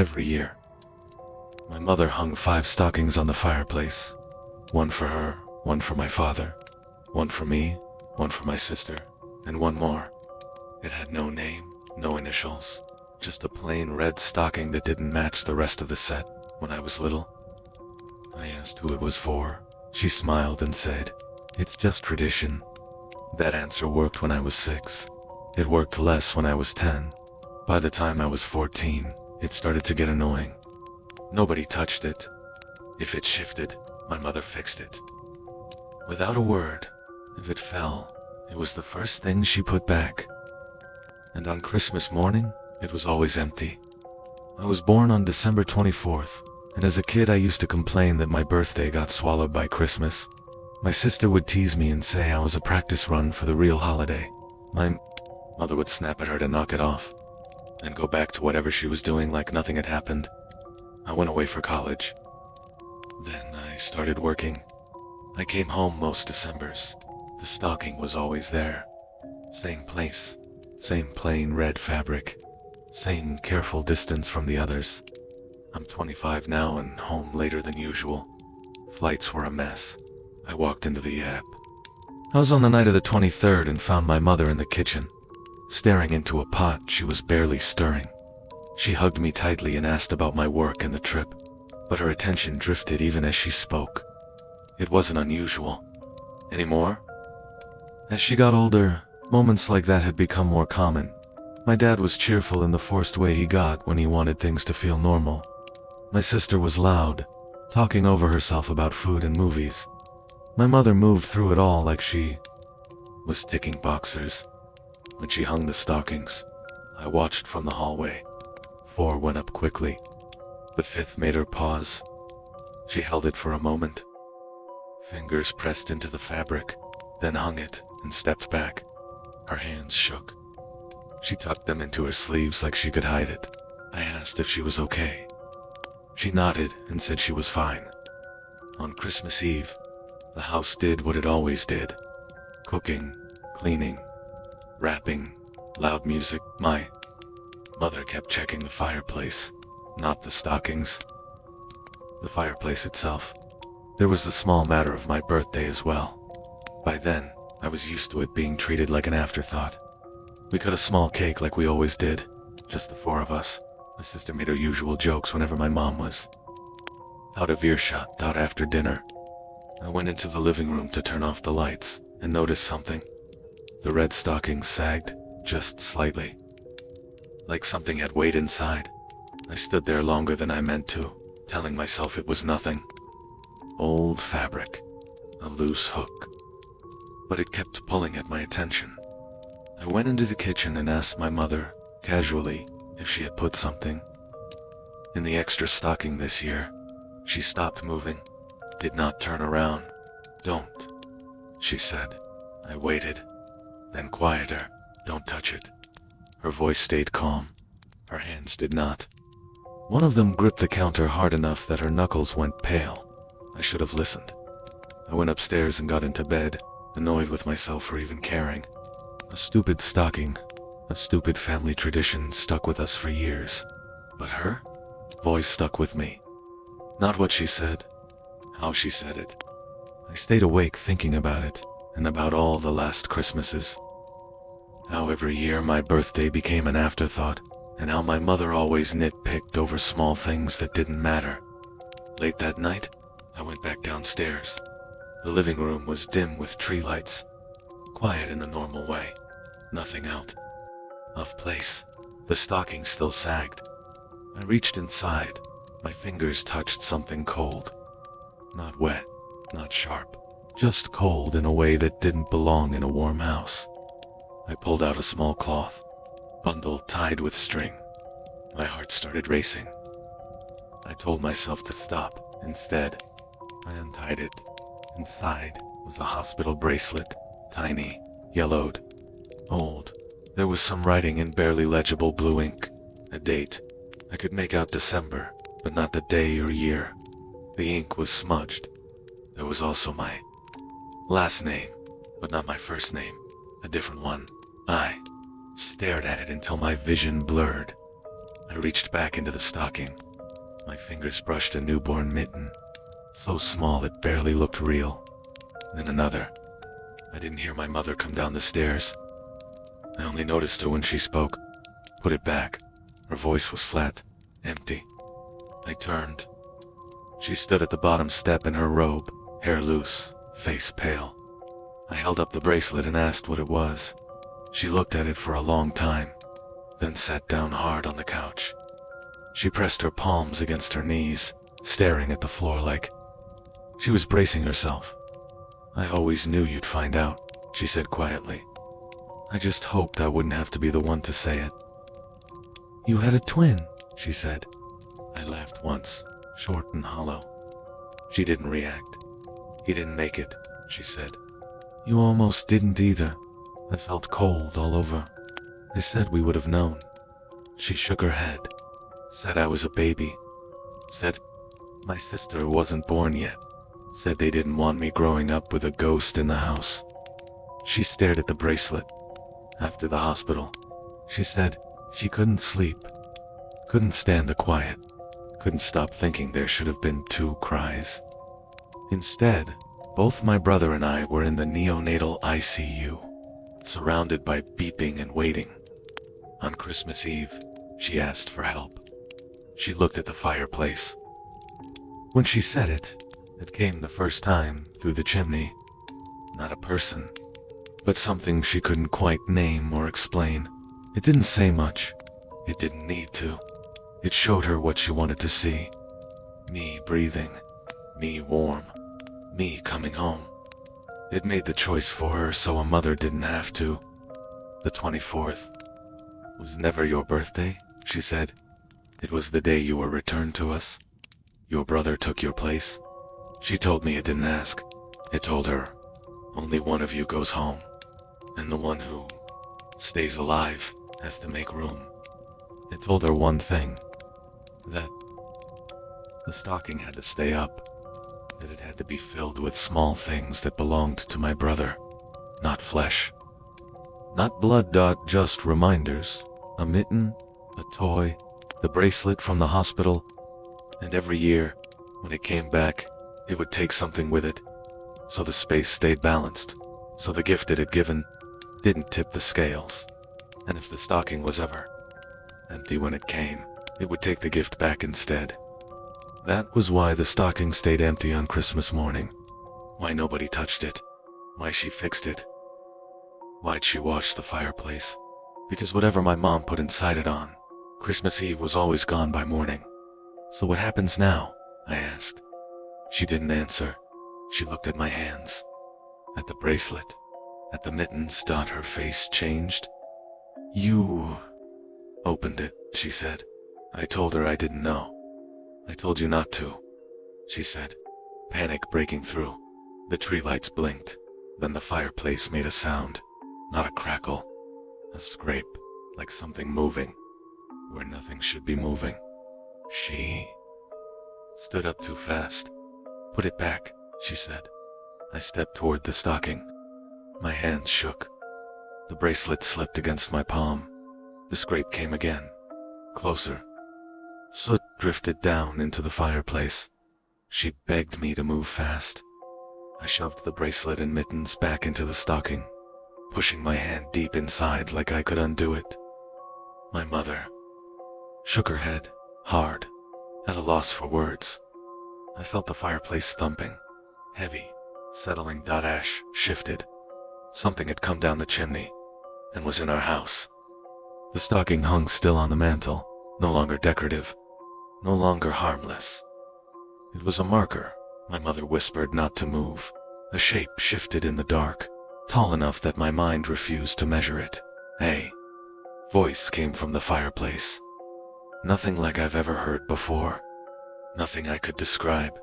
every year. My mother hung 5 stockings on the fireplace. One for her, one for my father, one for me, one for my sister, and one more. It had no name, no initials, just a plain red stocking that didn't match the rest of the set. When I was little, I asked who it was for. She smiled and said, "It's just tradition." That answer worked when I was 6. It worked less when I was 10. By the time I was 14, it started to get annoying. Nobody touched it. If it shifted, my mother fixed it. Without a word, if it fell, it was the first thing she put back. And on Christmas morning, it was always empty. I was born on December 24th, and as a kid I used to complain that my birthday got swallowed by Christmas. My sister would tease me and say I was a practice run for the real holiday. My mother would snap at her to knock it off, then go back to whatever she was doing like nothing had happened. I went away for college. Then I started working. I came home most Decembers. The stocking was always there. Same place, same plain red fabric, same careful distance from the others. I'm 25 now and home later than usual. Flights were a mess. I walked into the app. I was on the night of the 23rd and found my mother in the kitchen, staring into a pot she was barely stirring. She hugged me tightly and asked about my work and the trip, but her attention drifted even as she spoke. It wasn't unusual. Anymore? As she got older, moments like that had become more common. My dad was cheerful in the forced way he got when he wanted things to feel normal. My sister was loud, talking over herself about food and movies. My mother moved through it all like she was ticking boxers. When she hung the stockings, I watched from the hallway. 4 went up quickly. The 5th made her pause. She held it for a moment. Fingers pressed into the fabric, then hung it and stepped back. Her hands shook. She tucked them into her sleeves like she could hide it. I asked if she was okay. She nodded and said she was fine. On Christmas Eve, the house did what it always did. Cooking, cleaning, wrapping, loud music. My mother kept checking the fireplace, not the stockings. The fireplace itself. There was the small matter of my birthday as well. By then, I was used to it being treated like an afterthought. We cut a small cake like we always did, just the 4 of us. My sister made her usual jokes whenever my mom was out of earshot. After dinner, I went into the living room to turn off the lights and noticed something. The red stockings sagged, just slightly, like something had weighed inside. I stood there longer than I meant to, telling myself it was nothing. Old fabric, a loose hook. But it kept pulling at my attention. I went into the kitchen and asked my mother, casually, if she had put something in the extra stocking this year. She stopped moving, did not turn around. "Don't," she said. I waited, then quieter. "Don't touch it." Her voice stayed calm. Her hands did not. One of them gripped the counter hard enough that her knuckles went pale. I should have listened. I went upstairs and got into bed, annoyed with myself for even caring. A stupid stocking, a stupid family tradition stuck with us for years. But her voice stuck with me. Not what she said, how she said it. I stayed awake thinking about it, and about all the last Christmases. How every year my birthday became an afterthought, and how my mother always nitpicked over small things that didn't matter. Late that night, I went back downstairs. The living room was dim with tree lights, quiet in the normal way, nothing out of place. The stocking still sagged. I reached inside. My fingers touched something cold. Not wet, not sharp, just cold in a way that didn't belong in a warm house. I pulled out a small cloth, bundle tied with string. My heart started racing. I told myself to stop. Instead, I untied it. Inside was a hospital bracelet, tiny, yellowed, old. There was some writing in barely legible blue ink, a date. I could make out December, but not the day or year. The ink was smudged. There was also my last name, but not my first name, a different one. I stared at it until my vision blurred. I reached back into the stocking. My fingers brushed a newborn mitten, so small it barely looked real. Then another. I didn't hear my mother come down the stairs. I only noticed her when she spoke. Put it back. Her voice was flat, empty. I turned. She stood at the bottom step in her robe, hair loose, face pale. I held up the bracelet and asked what it was. She looked at it for a long time, then sat down hard on the couch. She pressed her palms against her knees, staring at the floor like she was bracing herself. "I always knew you'd find out," she said quietly. "I just hoped I wouldn't have to be the one to say it." "You had a twin," she said. I laughed once, short and hollow. She didn't react. "He didn't make it," she said. "You almost didn't either. I felt cold all over. They said we would have known." She shook her head, said I was a baby, said my sister wasn't born yet, said they didn't want me growing up with a ghost in the house. She stared at the bracelet. After the hospital, she said she couldn't sleep, couldn't stand the quiet, couldn't stop thinking there should have been 2 cries. Instead, both my brother and I were in the neonatal ICU, surrounded by beeping and waiting. On Christmas Eve, she asked for help. She looked at the fireplace. When she said it, it came the first time through the chimney. Not a person, but something she couldn't quite name or explain. It didn't say much. It didn't need to. It showed her what she wanted to see. Me breathing. Me warm. Me coming home. It made the choice for her so a mother didn't have to. "The 24th was never your birthday," she said. "It was the day you were returned to us. Your brother took your place." She told me it didn't ask. It told her, "Only one of you goes home, and the one who stays alive has to make room." It told her one thing, that the stocking had to stay up, that it had to be filled with small things that belonged to my brother, not flesh, not blood. Just reminders, a mitten, a toy, the bracelet from the hospital, and every year, when it came back, it would take something with it, so the space stayed balanced, so the gift it had given didn't tip the scales, and if the stocking was ever empty when it came, it would take the gift back instead. That was why the stocking stayed empty on Christmas morning, why nobody touched it, why she fixed it, why'd she wash the fireplace, because whatever my mom put inside it on Christmas Eve was always gone by morning. "So what happens now?" I asked. She didn't answer. She looked at my hands, at the bracelet, at the mittens. Her face changed. "You opened it," she said. I told her I didn't know. "I told you not to," she said, panic breaking through. The tree lights blinked, then the fireplace made a sound, not a crackle, a scrape, like something moving, where nothing should be moving. She stood up too fast. "Put it back," she said. I stepped toward the stocking. My hands shook. The bracelet slipped against my palm. The scrape came again, closer. Soot drifted down into the fireplace. She begged me to move fast. I shoved the bracelet and mittens back into the stocking, pushing my hand deep inside like I could undo it. My mother shook her head, hard, at a loss for words. I felt the fireplace thumping, heavy, settling. Ash shifted. Something had come down the chimney, and was in our house. The stocking hung still on the mantel, no longer decorative, no longer harmless. It was a marker. My mother whispered not to move. A shape shifted in the dark, tall enough that my mind refused to measure it. A voice came from the fireplace. Nothing like I've ever heard before. Nothing I could describe.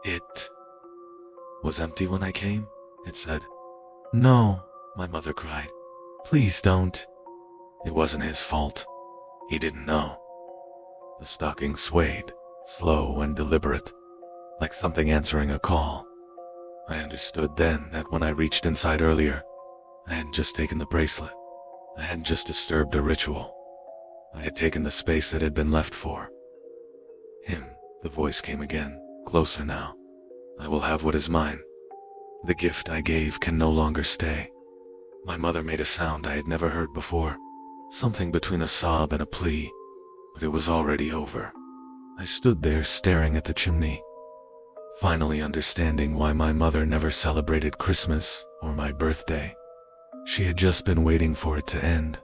It was empty when I came, it said. "No," my mother cried. "Please don't." It wasn't his fault. He didn't know. The stocking swayed, slow and deliberate, like something answering a call. I understood then that when I reached inside earlier, I hadn't just taken the bracelet. I hadn't just disturbed a ritual. I had taken the space that had been left for him. The voice came again, closer now. I will have what is mine. The gift I gave can no longer stay. My mother made a sound I had never heard before, something between a sob and a plea, but it was already over. I stood there staring at the chimney, finally understanding why my mother never celebrated Christmas or my birthday. She had just been waiting for it to end.